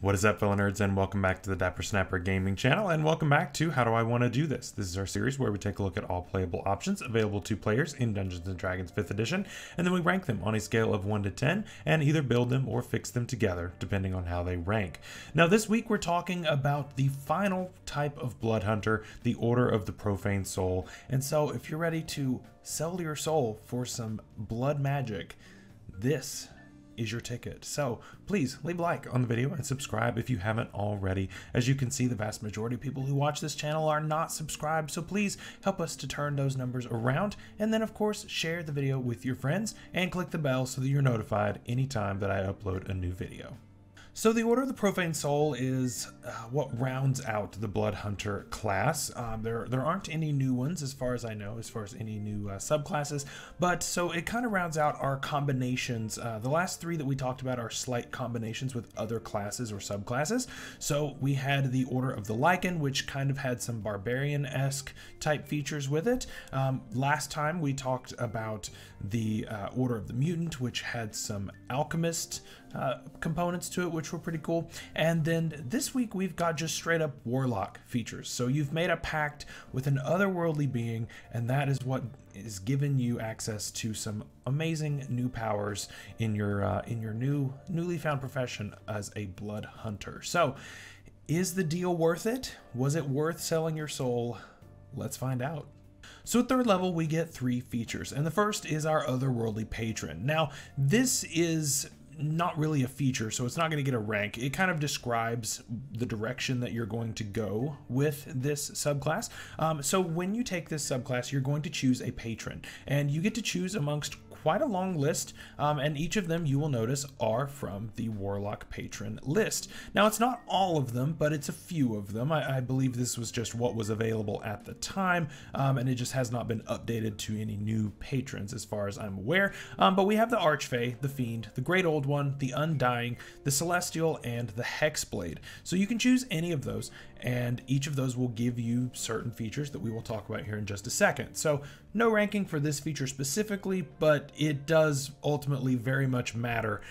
What is up, fellow nerds, and welcome back to the Dapper Snapper Gaming channel, and welcome back to How Do I Want to Do This? This is our series where we take a look at all playable options available to players in Dungeons & Dragons 5th edition, and then we rank them on a scale of 1 to 10, and either build them or fix them together, depending on how they rank. Now this week we're talking about the final type of Blood Hunter, the Order of the Profane Soul, and so if you're ready to sell your soul for some blood magic, this is your ticket. So please leave a like on the video and subscribe if you haven't already. As you can see, the vast majority of people who watch this channel are not subscribed, so please help us to turn those numbers around, and then of course share the video with your friends and click the bell so that you're notified anytime that I upload a new video. So the Order of the Profane Soul is what rounds out the Blood Hunter class. There aren't any new ones as far as I know, as far as any new subclasses, but so it kind of rounds out our combinations. The last three that we talked about are slight combinations with other classes or subclasses. So we had the Order of the Lycan, which kind of had some barbarian-esque type features with it. Last time we talked about the Order of the Mutant, which had some alchemist components to it, which were pretty cool. And then this week we've got just straight up warlock features. So you've made a pact with an otherworldly being, and that is what is giving you access to some amazing new powers in your newly found profession as a blood hunter. So is the deal worth it? Was it worth selling your soul? Let's find out. So at third level, we get 3 features, and the first is our otherworldly patron. Now, this is not really a feature, so it's not going to get a rank. It kind of describes the direction that you're going to go with this subclass. So when you take this subclass, you're going to choose a patron, and you get to choose amongst quite a long list, and each of them, you will notice, are from the Warlock patron list. Now, it's not all of them, but it's a few of them. I believe this was just what was available at the time, and it just has not been updated to any new patrons as far as I'm aware. But we have the Archfey, the Fiend, the Great Old One, the Undying, the Celestial, and the Hexblade. So you can choose any of those, and each of those will give you certain features that we will talk about here in just a second. So no ranking for this feature specifically, but it does ultimately very much matter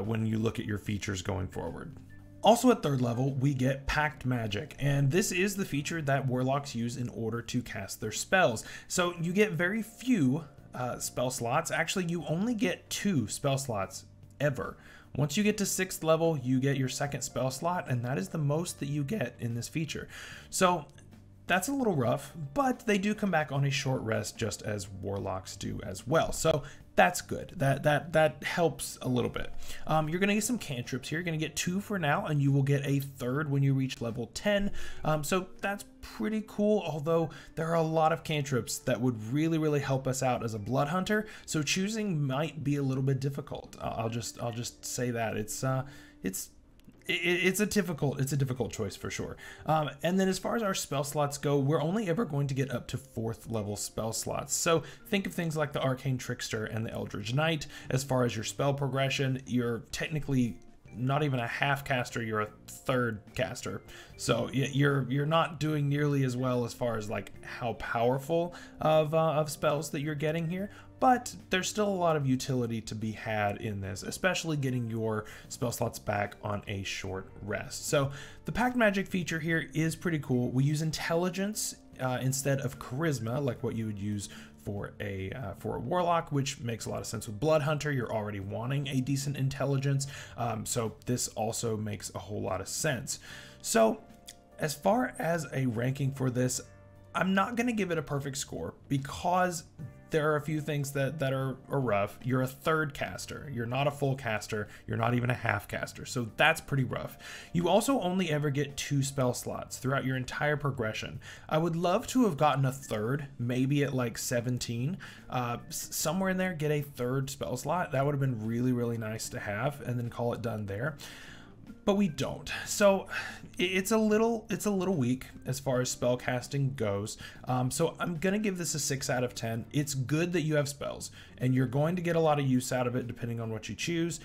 when you look at your features going forward. Also at third level, we get Pact Magic, and this is the feature that Warlocks use in order to cast their spells. So you get very few spell slots. Actually, you only get 2 spell slots ever. Once you get to 6th level, you get your 2nd spell slot, and that is the most that you get in this feature. So that's a little rough, but they do come back on a short rest just as Warlocks do as well. So that's good. That helps a little bit. You're going to get some cantrips here. You're going to get 2 for now, and you will get a 3rd when you reach level 10. So that's pretty cool, although there are a lot of cantrips that would really help us out as a blood hunter. So choosing might be a little bit difficult. I'll just say that it's a difficult choice for sure. And then as far as our spell slots go, we're only ever going to get up to 4th level spell slots. So think of things like the Arcane Trickster and the Eldritch Knight. As far as your spell progression, you're technically not even a half caster, you're a 3rd caster. So you're not doing nearly as well as far as like how powerful of spells that you're getting here. But there's still a lot of utility to be had in this, especially getting your spell slots back on a short rest. So the Pact Magic feature here is pretty cool. We use intelligence instead of charisma, like what you would use for a warlock, which makes a lot of sense with Blood Hunter. You're already wanting a decent intelligence, so this also makes a whole lot of sense. So as far as a ranking for this, I'm not going to give it a perfect score because there are a few things that are rough. You're a 3rd caster. You're not a full caster. You're not even a half caster. So that's pretty rough. You also only ever get 2 spell slots throughout your entire progression. I would love to have gotten a 3rd, maybe at like 17. Somewhere in there, get a 3rd spell slot. That would have been really nice to have, and then call it done there. But we don't. So it's a little weak as far as spell casting goes. So I'm gonna give this a 6 out of 10. It's good that you have spells, and you're going to get a lot of use out of it depending on what you choose,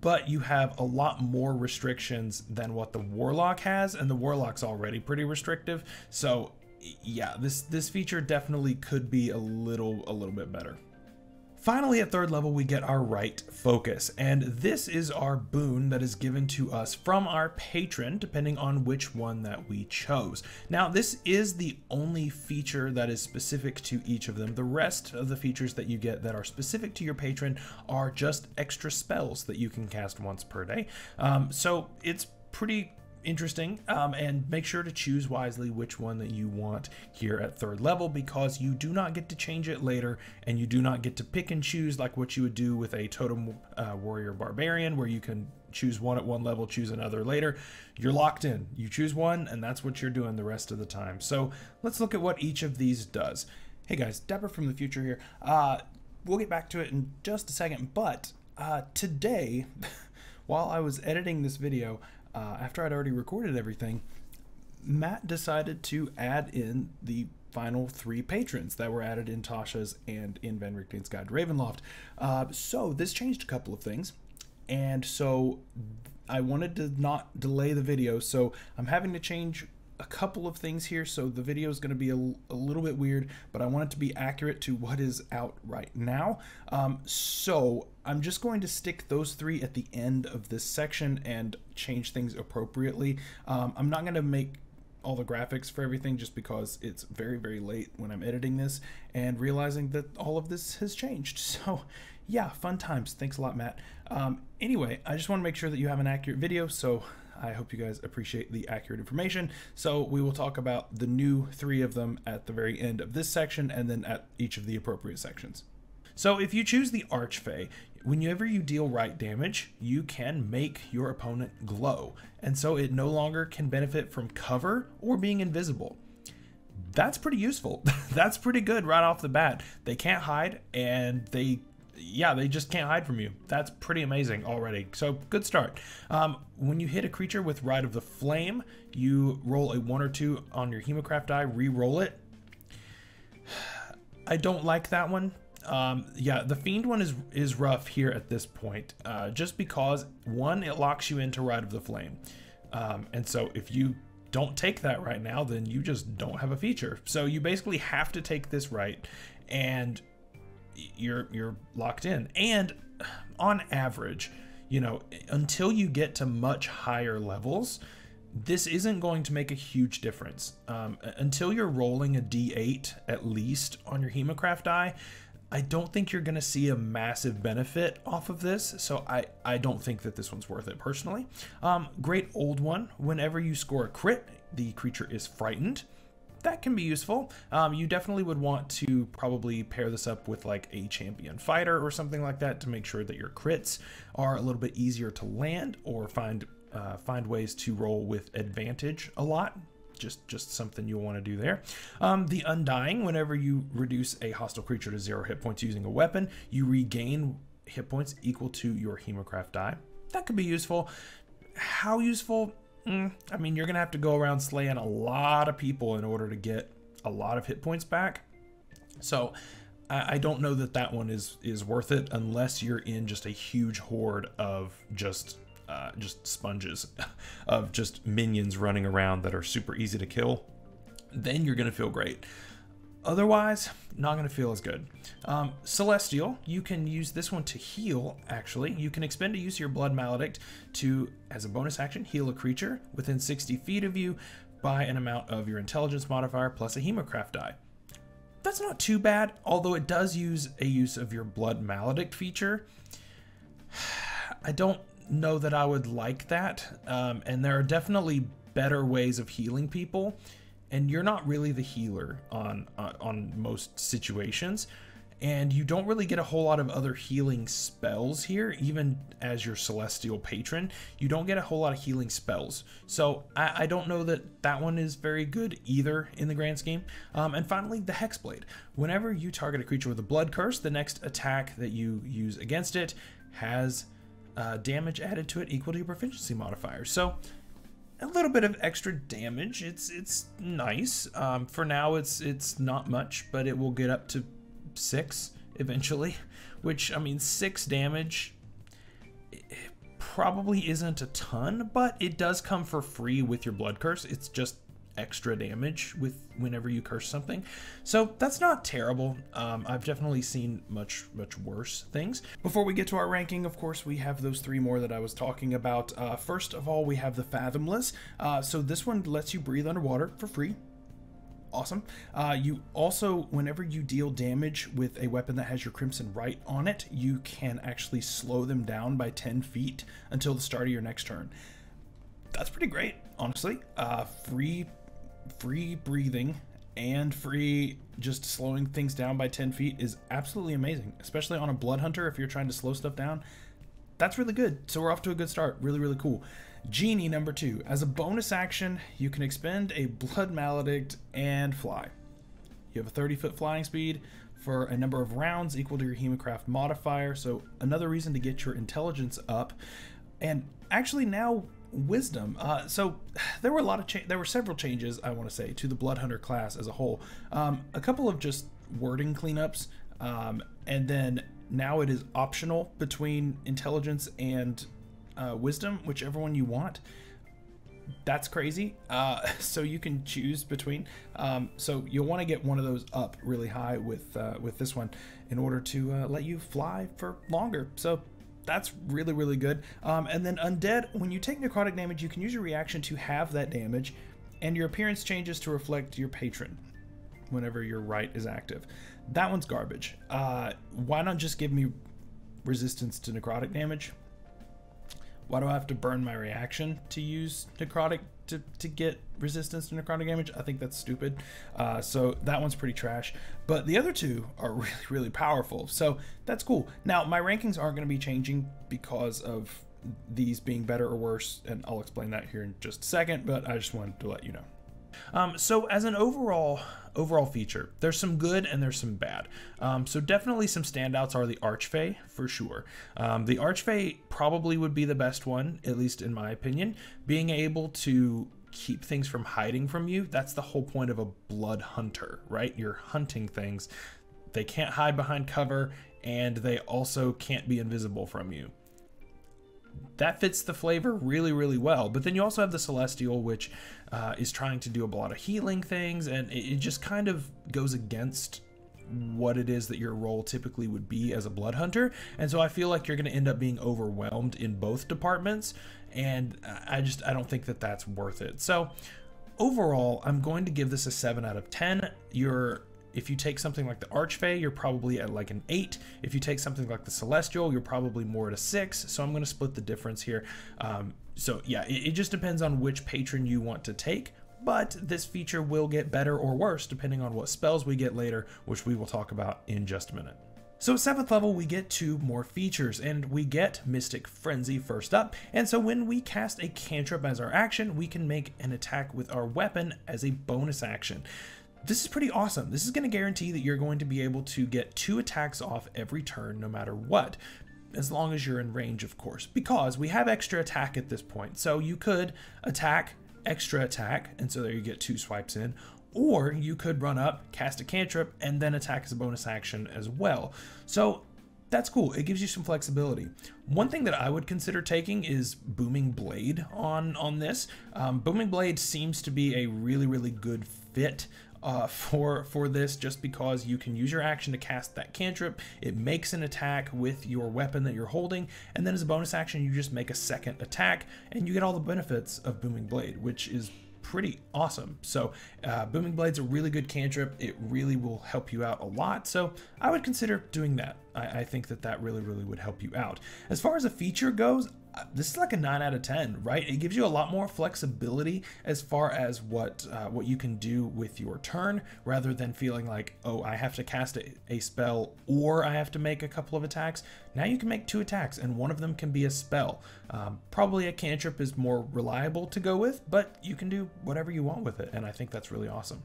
but you have a lot more restrictions than what the Warlock has, and the Warlock's already pretty restrictive. So yeah, this feature definitely could be a little bit better. Finally, at 3rd level, we get our right focus, and this is our boon that is given to us from our patron, depending on which one that we chose. Now, this is the only feature that is specific to each of them. The rest of the features that you get that are specific to your patron are just extra spells that you can cast once per day. So it's pretty interesting, and make sure to choose wisely which one that you want here at 3rd level, because you do not get to change it later, and you do not get to pick and choose like what you would do with a totem warrior barbarian, where you can choose one at one level, choose another later. You're locked in. You choose one, and that's what you're doing the rest of the time. So let's look at what each of these does. Hey guys, Dapper from the future here. We'll get back to it in just a second, but today, while I was editing this video, after I'd already recorded everything, Matt decided to add in the final 3 patrons that were added in Tasha's and in Van Richten's Guide to Ravenloft. So this changed a couple of things, and so I wanted to not delay the video, so I'm having to change a couple of things here, so the video is going to be a little bit weird, but I want it to be accurate to what is out right now. So I'm just going to stick those 3 at the end of this section and change things appropriately. I'm not going to make all the graphics for everything just because it's very, very late when I'm editing this and realizing that all of this has changed. So yeah, fun times. Thanks a lot, Matt. Anyway, I just want to make sure that you have an accurate video, so I hope you guys appreciate the accurate information. So we will talk about the new 3 of them at the very end of this section, and then at each of the appropriate sections. So if you choose the Archfey, whenever you deal right damage, you can make your opponent glow, and so it no longer can benefit from cover or being invisible. That's pretty useful. That's pretty good right off the bat. They can't hide, and they just can't hide from you. That's pretty amazing already. So good start. When you hit a creature with Rite of the Flame, you roll a 1 or 2 on your Hemocraft die, re-roll it. I don't like that one. Yeah, the Fiend one is rough here at this point, just because 1, it locks you into Rite of the Flame. And so if you don't take that right now, then you just don't have a feature. So you basically have to take this right, and you're locked in. And on average, you know, until you get to much higher levels, this isn't going to make a huge difference. Until you're rolling a D8 at least on your Hemocraft die, I don't think you're going to see a massive benefit off of this, so I don't think that this one's worth it personally. Great old one, whenever you score a crit, the creature is frightened. That can be useful. You definitely would want to probably pair this up with like a champion fighter or something like that to make sure that your crits are a little bit easier to land, or find ways to roll with advantage a lot. Just something you'll want to do there. The Undying, whenever you reduce a hostile creature to 0 hit points using a weapon, you regain hit points equal to your Hemocraft die. That could be useful. How useful? I mean, you're gonna have to go around slaying a lot of people in order to get a lot of hit points back. So I don't know that that one is worth it unless you're in just a huge horde of just sponges, of just minions running around that are super easy to kill. Then you're gonna feel great. Otherwise, not going to feel as good. Celestial, you can use this one to heal, actually. You can expend a use of your Blood Maledict to, as a bonus action, heal a creature within 60 feet of you by an amount of your intelligence modifier plus a Hemocraft die. That's not too bad, although it does use a use of your Blood Maledict feature. I don't know that I would like that, and there are definitely better ways of healing people. And you're not really the healer on most situations, and you don't really get a whole lot of other healing spells here. Even as your celestial patron, you don't get a whole lot of healing spells. So I don't know that that one is very good either in the grand scheme. And finally, the Hexblade. Whenever you target a creature with a blood curse, the next attack that you use against it has damage added to it equal to your proficiency modifier. So a little bit of extra damage. It's nice. For now, it's not much, but it will get up to 6 eventually, which, I mean, 6 damage probably isn't a ton, but it does come for free with your blood curse. It's just extra damage with whenever you curse something. So that's not terrible. I've definitely seen much worse things. Before we get to our ranking, of course, we have those 3 more that I was talking about. First of all, we have the Fathomless. So this one lets you breathe underwater for free. Awesome. You also, whenever you deal damage with a weapon that has your Crimson Rite on it, you can actually slow them down by 10 feet until the start of your next turn. That's pretty great, honestly. Free breathing and free just slowing things down by 10 feet is absolutely amazing, especially on a Blood Hunter. If you're trying to slow stuff down, that's really good. So we're off to a good start. Really cool. Genie number 2. As a bonus action, you can expend a Blood Maledict and fly. You have a 30-foot flying speed for a number of rounds equal to your Hemocraft modifier, so another reason to get your intelligence up. And actually now wisdom. So there were several changes, I want to say, to the Blood Hunter class as a whole. A couple of just wording cleanups, and then now it is optional between intelligence and wisdom, whichever one you want. That's crazy. So you can choose between. So you'll want to get one of those up really high with this one in order to let you fly for longer. So that's really good. And then Undead, when you take necrotic damage, you can use your reaction to halve that damage, and your appearance changes to reflect your patron whenever your right is active. That one's garbage. Why not just give me resistance to necrotic damage? Why do I have to burn my reaction to use necrotic to get resistance to necrotic damage? I think that's stupid. So that one's pretty trash. But the other 2 are really powerful. So that's cool. Now, my rankings aren't going to be changing because of these being better or worse, and I'll explain that here in just a second, but I just wanted to let you know. So as an overall feature, there's some good and there's some bad. So definitely some standouts are the Archfey, for sure. The Archfey probably would be the best one, at least in my opinion. Being able to keep things from hiding from you, that's the whole point of a Blood Hunter, right? You're hunting things. They can't hide behind cover, and they also can't be invisible from you. That fits the flavor really well. But then you also have the Celestial, which is trying to do a lot of healing things, and it just kind of goes against what it is that your role typically would be as a Blood Hunter. And so I feel like you're going to end up being overwhelmed in both departments, and I don't think that that's worth it. So overall, I'm going to give this a 7 out of 10. If you take something like the Archfey, you're probably at like an 8. If you take something like the Celestial, you're probably more at a 6. So I'm going to split the difference here. So yeah, it just depends on which patron you want to take. But this feature will get better or worse depending on what spells we get later, which we will talk about in just a minute. So at 7th level, we get 2 more features, and we get Mystic Frenzy first up. And so when we cast a cantrip as our action, we can make an attack with our weapon as a bonus action. This is pretty awesome. This is going to guarantee that you're going to be able to get 2 attacks off every turn no matter what, as long as you're in range, of course, because we have extra attack at this point. So you could attack, extra attack, and so there you get 2 swipes in, or you could run up, cast a cantrip, and then attack as a bonus action as well. So that's cool. It gives you some flexibility. One thing that I would consider taking is Booming Blade on this. Booming Blade seems to be a really good fit for this, just because you can use your action to cast that cantrip. It makes an attack with your weapon that you're holding, and then as a bonus action you just make a second attack, and you get all the benefits of Booming Blade, which is pretty awesome. So Booming Blade's a really good cantrip. It really will help you out a lot, so I would consider doing that. I think that really would help you out. As far as a feature goes, this is like a 9 out of 10, right? It gives you a lot more flexibility as far as what you can do with your turn, rather than feeling like, oh, I have to cast a spell or I have to make a couple of attacks. Now you can make 2 attacks, and one of them can be a spell. Probably a cantrip is more reliable to go with, but you can do whatever you want with it, and I think that's really awesome.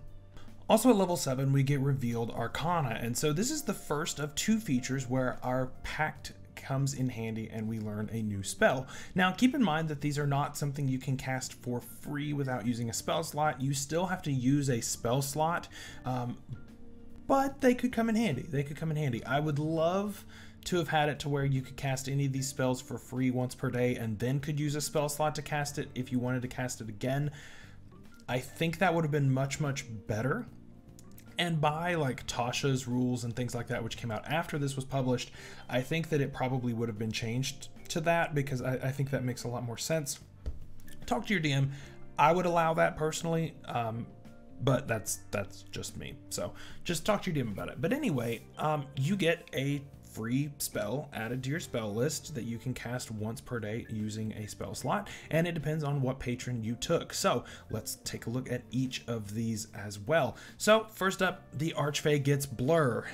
Also at level 7, we get Revealed Arcana, and so this is the first of 2 features where our Pact comes in handy and we learn a new spell. Now keep in mind that these are not something you can cast for free without using a spell slot. You still have to use a spell slot, but they could come in handy. I would love to have had it to where you could cast any of these spells for free once per day and then could use a spell slot to cast it if you wanted to cast it again. I think that would have been much, much better. And by like Tasha's rules and things like that, which came out after this was published, I think that it probably would have been changed to that, because I think that makes a lot more sense. Talk to your DM. I would allow that personally, but that's just me. So just talk to your DM about it. But anyway, you get a free spell added to your spell list that you can cast once per day using a spell slot, and it depends on what patron you took. So let's take a look at each of these as well. So first up, the Archfey gets Blur.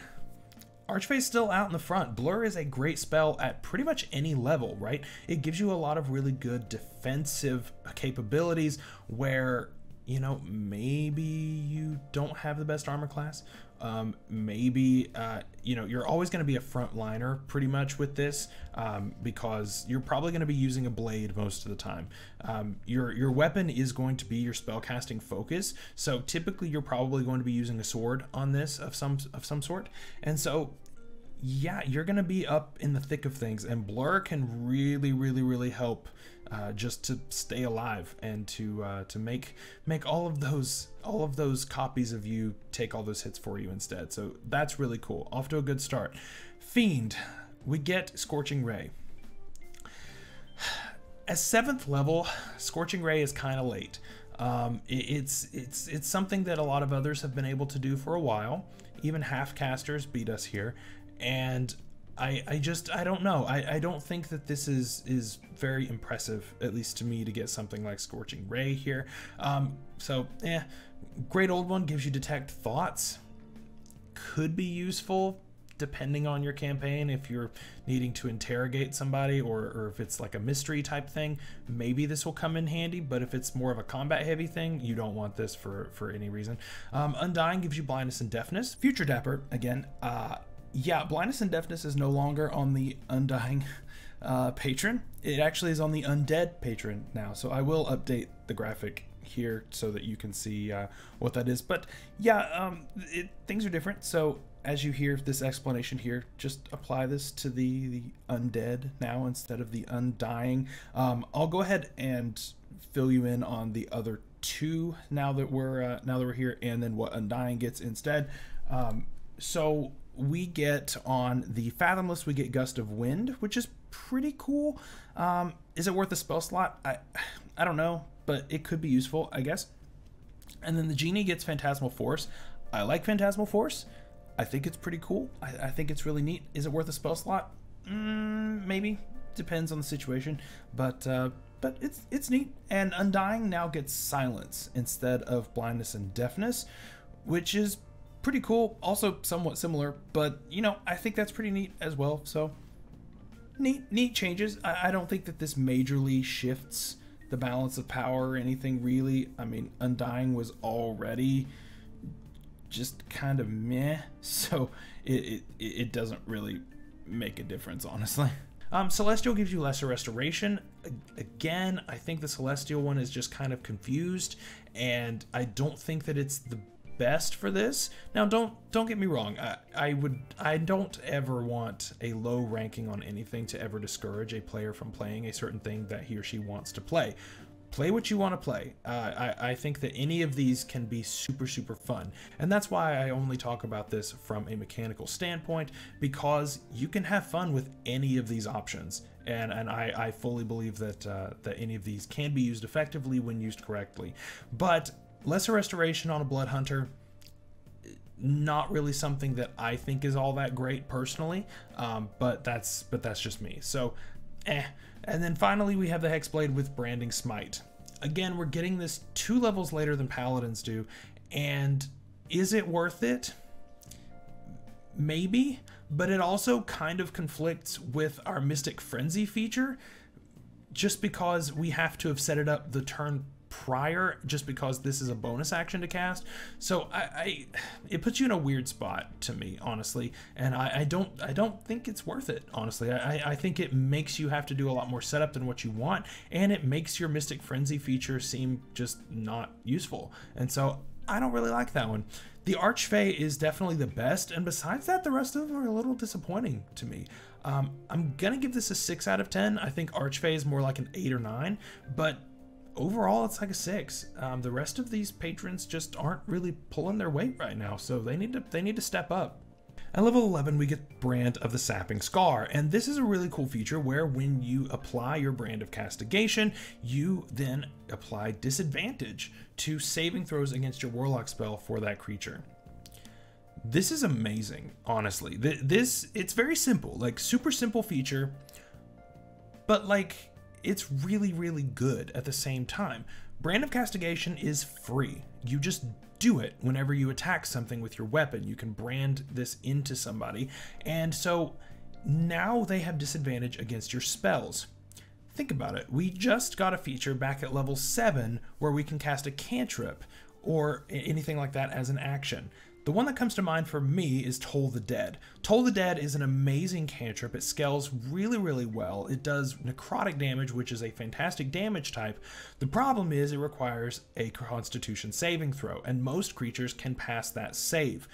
Archfey's still out in the front. Blur is a great spell at pretty much any level, right? It gives you a lot of really good defensive capabilities where, you know, maybe you don't have the best armor class. Maybe, you know, you're always going to be a frontliner pretty much with this, because you're probably going to be using a blade most of the time. Your weapon is going to be your spellcasting focus. So typically you're probably going to be using a sword on this of some sort. And so, yeah, you're going to be up in the thick of things, and Blur can really help just to stay alive and to make all of those copies of you take all those hits for you instead. So that's really cool. Off to a good start. Fiend, we get Scorching Ray. As 7th level, Scorching Ray is kind of late. It's something that a lot of others have been able to do for a while. Even half casters beat us here, and I don't know. I don't think that this is very impressive, at least to me, to get something like Scorching Ray here. So Great Old One gives you Detect Thoughts. Could be useful depending on your campaign. If you're needing to interrogate somebody, or if it's like a mystery type thing, maybe this will come in handy. But if it's more of a combat heavy thing, you don't want this for any reason. Undying gives you Blindness and Deafness. Future Dapper, again, yeah, Blindness and Deafness is no longer on the Undying patron. It actually is on the Undead patron now. So I will update the graphic here so that you can see what that is. But yeah, things are different. So as you hear this explanation here, just apply this to the Undead now instead of the Undying. I'll go ahead and fill you in on the other two now that we're here, and then what Undying gets instead. So we get on the Fathomless, we get Gust of Wind, which is pretty cool. Is it worth a spell slot? I don't know, but it could be useful, I guess. And then the Genie gets Phantasmal Force. I like Phantasmal Force. I think it's pretty cool. I think it's really neat. Is it worth a spell slot? Maybe. Depends on the situation. But it's neat. And Undying now gets Silence instead of Blindness and Deafness, which is pretty cool. Also somewhat similar, but you know, I think that's pretty neat as well. So neat changes. I don't think that this majorly shifts the balance of power or anything really. I mean, Undying was already just kind of meh, so it doesn't really make a difference, honestly. Celestial gives you Lesser Restoration. Again, I think the Celestial one is just kind of confused, and I don't think that it's the best for this. Now, don't get me wrong. I don't ever want a low ranking on anything to ever discourage a player from playing a certain thing that he or she wants to play. Play what you want to play. I think that any of these can be super fun, and that's why I only talk about this from a mechanical standpoint, because you can have fun with any of these options, and I fully believe that that any of these can be used effectively when used correctly. But Lesser Restoration on a Blood Hunter, not really something that I think is all that great personally, but that's just me. So And then finally we have the Hexblade with Branding Smite. Again, we're getting this 2 levels later than Paladins do, and is it worth it? Maybe, but it also kind of conflicts with our Mystic Frenzy feature, just because we have to have set it up the turn prior, just because this is a bonus action to cast. So it puts you in a weird spot to me, honestly, and I don't think it's worth it, honestly. I think it makes you have to do a lot more setup than what you want, and it makes your Mystic Frenzy feature seem just not useful, and so I don't really like that one. The Archfey is definitely the best, and besides that, the rest of them are a little disappointing to me. I'm gonna give this a 6 out of 10. I think Archfey is more like an 8 or 9, but overall it's like a 6. The rest of these patrons just aren't really pulling their weight right now, so they need to step up. At level 11, we get Brand of the Sapping Scar, and this is a really cool feature where when you apply your Brand of Castigation, you then apply disadvantage to saving throws against your Warlock spell for that creature. This is amazing, honestly. It's very simple, like super simple feature, but like it's really, really good at the same time. Brand of Castigation is free. You just do it whenever you attack something with your weapon. You can brand this into somebody, and so now they have disadvantage against your spells. Think about it. We just got a feature back at level 7 where we can cast a cantrip or anything like that as an action. The one that comes to mind for me is Toll the Dead. Toll the Dead is an amazing cantrip. It scales really, really well. It does necrotic damage, which is a fantastic damage type. The problem is it requires a Constitution saving throw, and most creatures can pass that save.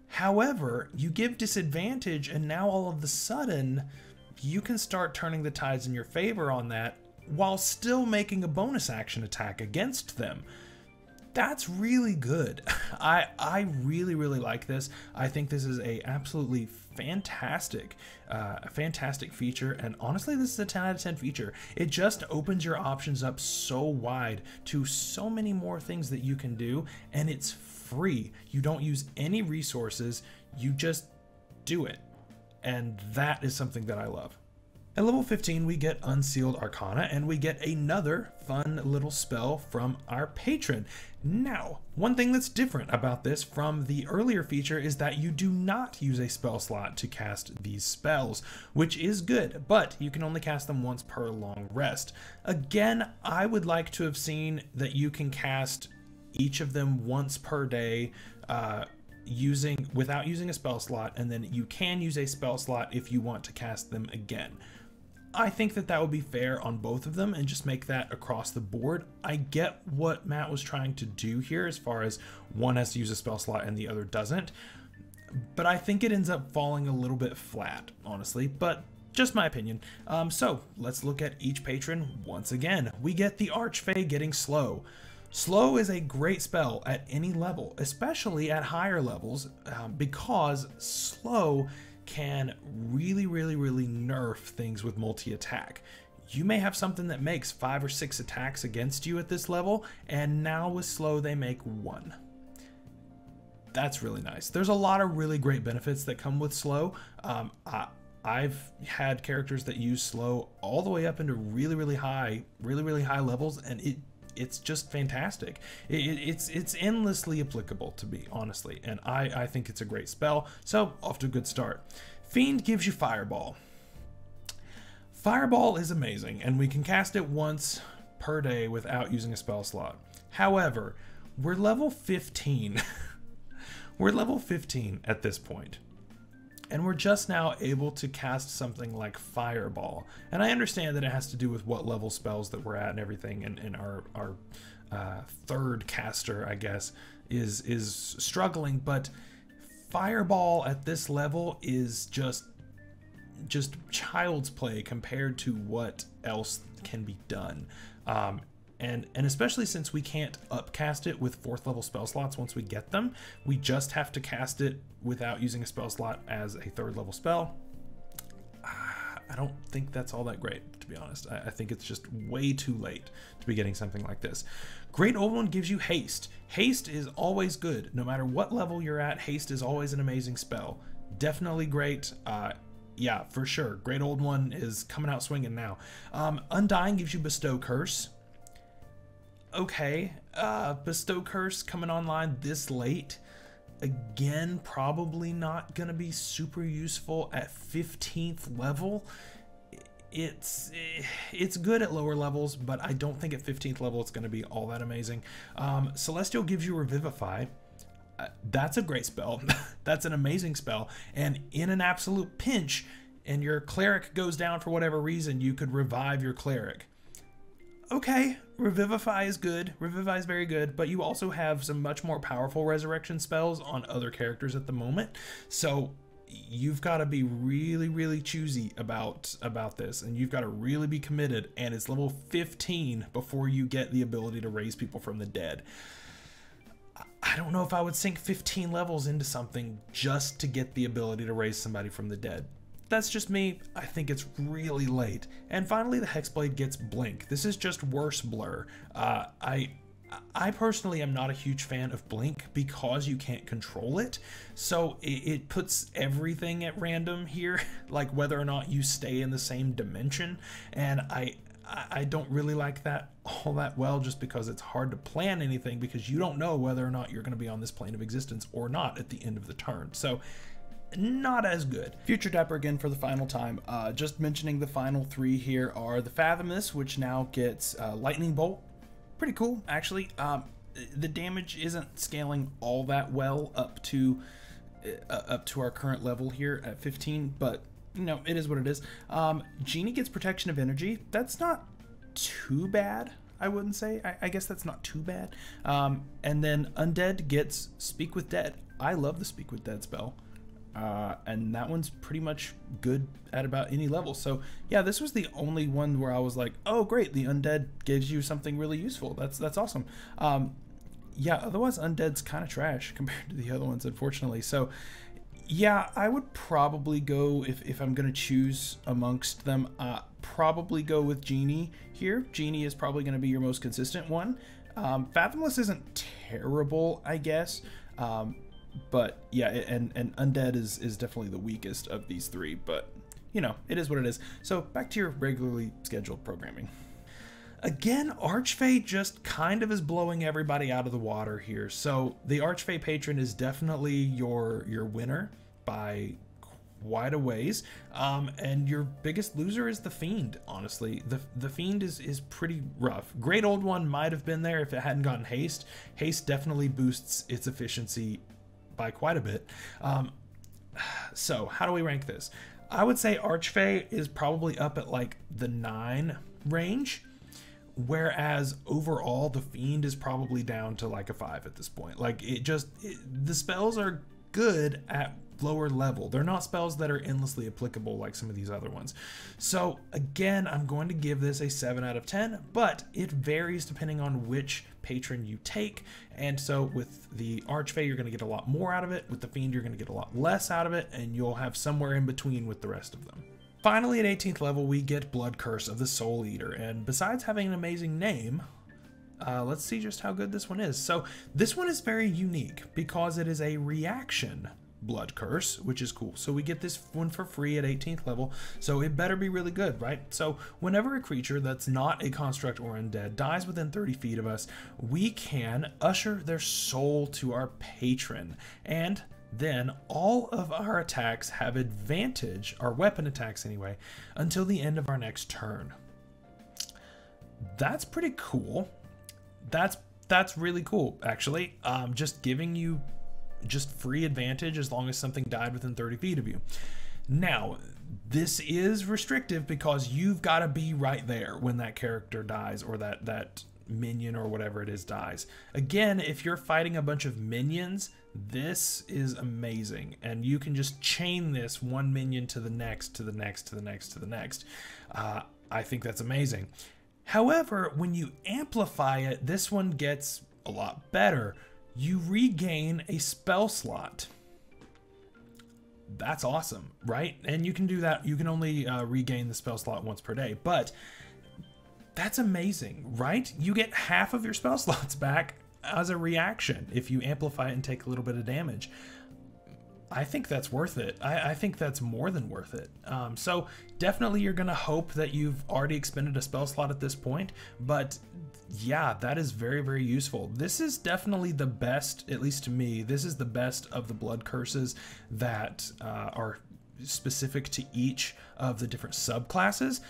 However, you give disadvantage, and now all of a sudden, you can start turning the tides in your favor on that while still making a bonus action attack against them. That's really good. I really, really like this. I think this is a absolutely fantastic feature, and honestly, this is a 10 out of 10 feature. It just opens your options up so wide to so many more things that you can do, and it's free. You don't use any resources, you just do it, and that is something that I love. At level 15, we get Unsealed Arcana, and we get another fun little spell from our patron. Now, one thing that's different about this from the earlier feature is that you do not use a spell slot to cast these spells, which is good, but you can only cast them once per long rest. Again, I would like to have seen that you can cast each of them once per day, without using a spell slot, and then you can use a spell slot if you want to cast them again. I think that would be fair on both of them and just make that across the board. I get what Matt was trying to do here as far as one has to use a spell slot and the other doesn't, but I think it ends up falling a little bit flat, honestly, but just my opinion. So let's look at each patron once again. We get the Archfey getting Slow. Slow is a great spell at any level, especially at higher levels, because Slow can really, really, really nerf things with multi-attack. You may have something that makes 5 or 6 attacks against you at this level, and now with Slow they make 1. That's really nice. There's a lot of really great benefits that come with Slow. I've had characters that use Slow all the way up into really, really high levels, and it's just fantastic. It's endlessly applicable to me, honestly, and I think it's a great spell, so off to a good start. Fiend gives you Fireball. Fireball is amazing, and we can cast it once per day without using a spell slot. However, we're level 15. We're level 15 at this point, and we're just now able to cast something like Fireball. And I understand that it has to do with what level spells that we're at and everything, and our third caster, I guess, is struggling, but Fireball at this level is just child's play compared to what else can be done. And especially since we can't upcast it with 4th level spell slots once we get them, we just have to cast it without using a spell slot as a 3rd level spell. I don't think that's all that great, to be honest. I think it's just way too late to be getting something like this. Great Old One gives you Haste. Haste is always good. No matter what level you're at, Haste is always an amazing spell. Definitely great. Yeah, for sure. Great Old One is coming out swinging now. Undying gives you Bestow Curse. Okay, Bestow Curse coming online this late. Again, probably not going to be super useful at 15th level. It's good at lower levels, but I don't think at 15th level it's going to be all that amazing. Celestial gives you Revivify. That's a great spell. That's an amazing spell. And in an absolute pinch, and your cleric goes down for whatever reason, you could revive your cleric. Okay, Revivify is good. Revivify is very good, but you also have some much more powerful resurrection spells on other characters at the moment. So you've got to be really, really choosy about this, and you've got to really be committed, and it's level 15 before you get the ability to raise people from the dead. I don't know if I would sink 15 levels into something just to get the ability to raise somebody from the dead. That's just me. I think it's really late. And finally, the Hexblade gets Blink. This is just worse blur. I personally am not a huge fan of Blink because you can't control it. So it puts everything at random here, like whether or not you stay in the same dimension. And I don't really like that all that well, just because it's hard to plan anything because you don't know whether or not you're going to be on this plane of existence or not at the end of the turn. So not as good. Future Dapper again for the final time. Just mentioning the final three here are the Fathomless, which now gets Lightning Bolt. Pretty cool, actually. The damage isn't scaling all that well up to our current level here at 15, but you know, it is what it is. Genie gets Protection of Energy. That's not too bad, I wouldn't say. I guess that's not too bad. And then Undead gets Speak with Dead. I love the Speak with Dead spell. And that one's pretty much good at about any level. So yeah, this was the only one where I was like, oh great, the Undead gives you something really useful. That's awesome. Yeah, otherwise Undead's kind of trash compared to the other ones, unfortunately. So yeah, I would probably go, if I'm going to choose amongst them, probably go with Genie here. Genie is probably going to be your most consistent one. Fathomless isn't terrible, I guess. But yeah, and Undead is definitely the weakest of these three, but you know, it is what it is. So back to your regularly scheduled programming. Again, Archfey just kind of is blowing everybody out of the water here. So the Archfey patron is definitely your winner by quite a ways, and your biggest loser is the Fiend. Honestly, the Fiend is pretty rough. Great Old One might have been there if it hadn't gotten haste. Haste definitely boosts its efficiency by quite a bit. So how do we rank this? I would say Archfey is probably up at like the 9 range, whereas overall the Fiend is probably down to like a 5 at this point. Like the spells are good at lower level. They're not spells that are endlessly applicable like some of these other ones. So again, I'm going to give this a 7 out of 10, but it varies depending on which patron you take. And so with the Archfey, you're going to get a lot more out of it. With the Fiend, you're going to get a lot less out of it, and you'll have somewhere in between with the rest of them. Finally, at 18th level, we get Blood Curse of the Soul Eater, and besides having an amazing name, let's see just how good this one is. So this one is very unique because it is a reaction Blood Curse, which is cool. So we get this one for free at 18th level, so it better be really good, right? So whenever a creature that's not a construct or undead dies within 30 feet of us, we can usher their soul to our patron, and then all of our attacks have advantage, our weapon attacks anyway, until the end of our next turn. That's pretty cool. That's really cool, actually. Just giving you just free advantage as long as something died within 30 feet of you. Now, this is restrictive because you've got to be right there when that character dies, or that minion or whatever it is dies. Again, if you're fighting a bunch of minions, this is amazing, and you can just chain this one minion to the next, to the next, to the next, to the next. I think that's amazing. However, when you amplify it, this one gets a lot better. You regain a spell slot. That's awesome, right? And you can do that. You can only regain the spell slot once per day, but that's amazing, right? You get half of your spell slots back as a reaction if you amplify it and take a little bit of damage. I think that's worth it. I think that's more than worth it. So definitely you're going to hope that you've already expended a spell slot at this point, but yeah, that is very, very useful. This is definitely the best, at least to me, this is the best of the blood curses that are specific to each of the different subclasses.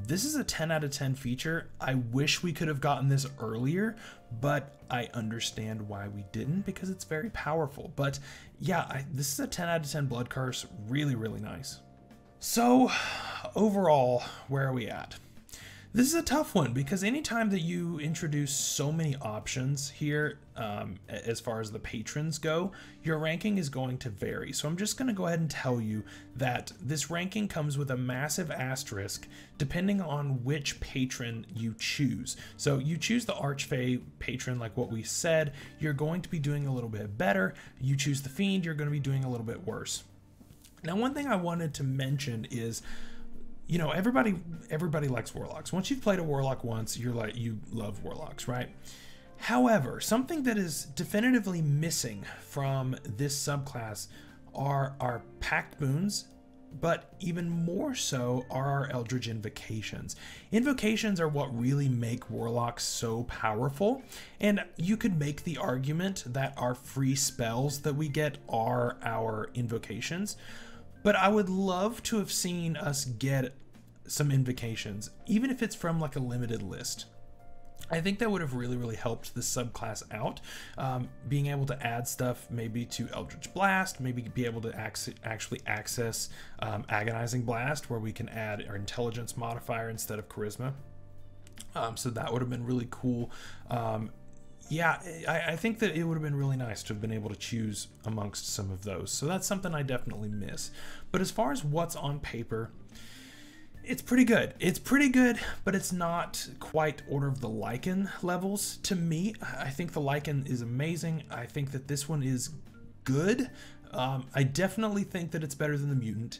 This is a 10 out of 10 feature. I wish we could have gotten this earlier, but I understand why we didn't, because it's very powerful. But yeah, this is a 10 out of 10 blood curse. Really, really nice. So overall, where are we at? This is a tough one because anytime that you introduce so many options here, as far as the patrons go, your ranking is going to vary. So I'm just going to go ahead and tell you that this ranking comes with a massive asterisk depending on which patron you choose. So you choose the Archfey patron, like what we said, you're going to be doing a little bit better. You choose the Fiend, you're going to be doing a little bit worse. Now, one thing I wanted to mention is, you know, everybody likes warlocks. Once you've played a warlock once, you love warlocks, right? However, something that is definitively missing from this subclass are our packed boons, but even more so are our Eldritch Invocations. Invocations are what really make warlocks so powerful, and you could make the argument that our free spells that we get are our invocations. But I would love to have seen us get some invocations, even if it's from like a limited list. I think that would have really helped this subclass out. Being able to add stuff maybe to Eldritch Blast, maybe be able to actually access Agonizing Blast, where we can add our intelligence modifier instead of charisma. So that would have been really cool. Yeah, I think that it would have been really nice to have been able to choose amongst some of those. So that's something I definitely miss. But as far as what's on paper, it's pretty good. It's pretty good, but it's not quite Order of the Lycan levels to me. I think the Lycan is amazing. I think that this one is good. I definitely think that it's better than the Mutant.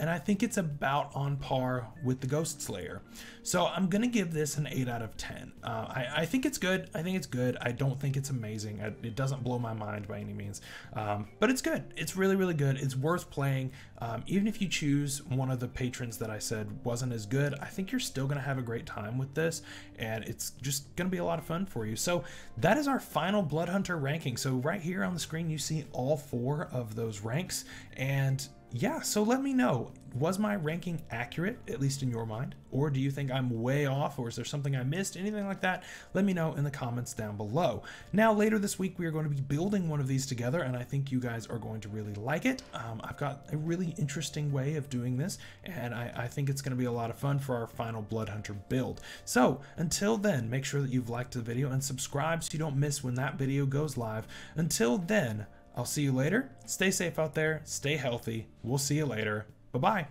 And I think it's about on par with the Ghost Slayer. So I'm gonna give this an 8 out of 10. I think it's good. I think it's good. I don't think it's amazing. It doesn't blow my mind by any means, but it's good. It's really good. It's worth playing. Even if you choose one of the patrons that I said wasn't as good, I think you're still gonna have a great time with this, and it's just gonna be a lot of fun for you. So that is our final Bloodhunter ranking. So right here on the screen, you see all 4 of those ranks, and yeah, so let me know, was my ranking accurate, at least in your mind? Or do you think I'm way off, or is there something I missed? Anything like that, let me know in the comments down below. Now, later this week, we are going to be building one of these together, and I think you guys are going to really like it. I've got a really interesting way of doing this, and I think it's going to be a lot of fun for our final Bloodhunter build. So, until then, make sure that you've liked the video and subscribe so you don't miss when that video goes live. Until then, I'll see you later. Stay safe out there. Stay healthy. We'll see you later. Bye-bye.